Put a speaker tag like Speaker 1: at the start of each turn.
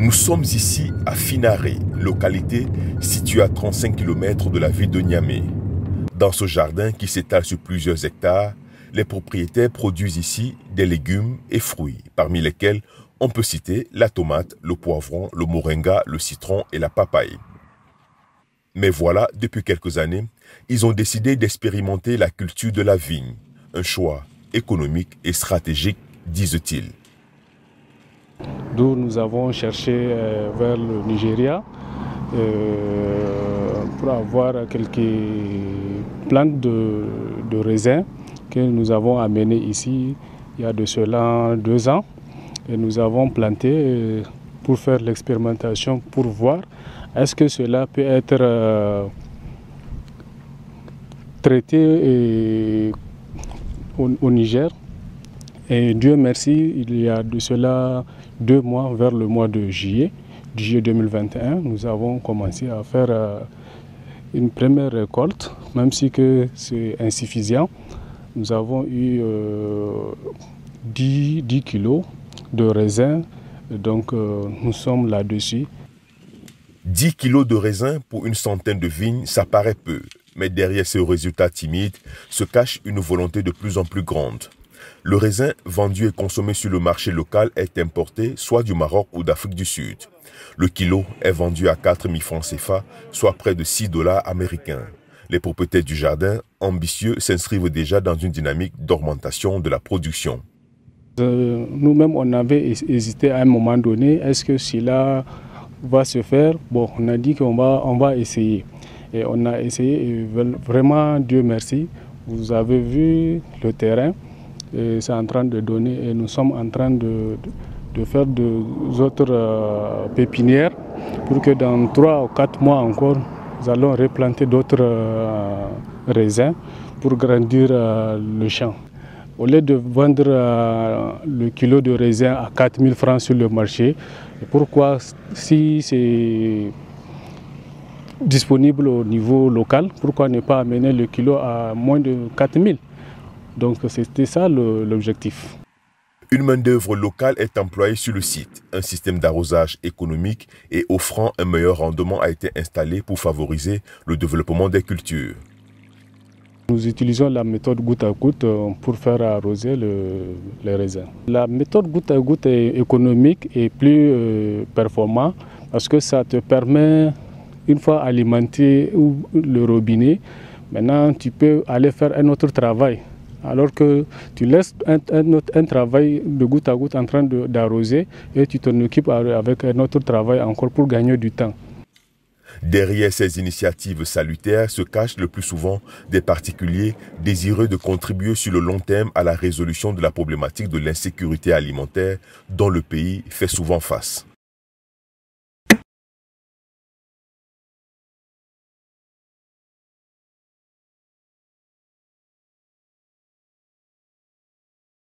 Speaker 1: Nous sommes ici à Finaré, localité située à 35 km de la ville de Niamey. Dans ce jardin qui s'étale sur plusieurs hectares, les propriétaires produisent ici des légumes et fruits, parmi lesquels on peut citer la tomate, le poivron, le moringa, le citron et la papaye. Mais voilà, depuis quelques années, ils ont décidé d'expérimenter la culture de la vigne, un choix économique et stratégique, disent-ils.
Speaker 2: D'où nous avons cherché vers le Nigeria pour avoir quelques plantes de raisins que nous avons amenées ici il y a de cela 2 ans. Et nous avons planté pour faire l'expérimentation, pour voir est-ce que cela peut être traité au Niger. Et Dieu merci, il y a de cela 2 mois, vers le mois de juillet 2021, nous avons commencé à faire une première récolte, même si c'est insuffisant. Nous avons eu 10 kilos de raisins, donc nous sommes là-dessus.
Speaker 1: 10 kilos de raisins pour une centaine de vignes, ça paraît peu. Mais derrière ces résultats timides se cache une volonté de plus en plus grande. Le raisin vendu et consommé sur le marché local est importé soit du Maroc ou d'Afrique du Sud. Le kilo est vendu à 4 000 francs CFA, soit près de 6 $ américains. Les propriétaires du jardin, ambitieux, s'inscrivent déjà dans une dynamique d'augmentation de la production.
Speaker 2: Nous-mêmes, on avait hésité à un moment donné, est-ce que cela va se faire? Bon, on a dit qu'on va essayer. Et on a essayé, et vraiment, Dieu merci, vous avez vu le terrain. C'est en train de donner et nous sommes en train de faire d'autres pépinières pour que dans 3 ou 4 mois encore, nous allons replanter d'autres raisins pour grandir le champ. Au lieu de vendre le kilo de raisin à 4 000 francs sur le marché, pourquoi, si c'est disponible au niveau local, pourquoi ne pas amener le kilo à moins de 4 000? Donc c'était ça l'objectif.
Speaker 1: Une main-d'œuvre locale est employée sur le site. Un système d'arrosage économique et offrant un meilleur rendement a été installé pour favoriser le développement des cultures.
Speaker 2: Nous utilisons la méthode goutte à goutte pour faire arroser les raisins. La méthode goutte à goutte est économique et plus performante parce que ça te permet, une fois alimenté le robinet, maintenant tu peux aller faire un autre travail. Alors que tu laisses un travail de goutte à goutte en train d'arroser et tu t'en occupes avec un autre travail encore pour gagner du temps.
Speaker 1: Derrière ces initiatives salutaires se cachent le plus souvent des particuliers désireux de contribuer sur le long terme à la résolution de la problématique de l'insécurité alimentaire dont le pays fait souvent face.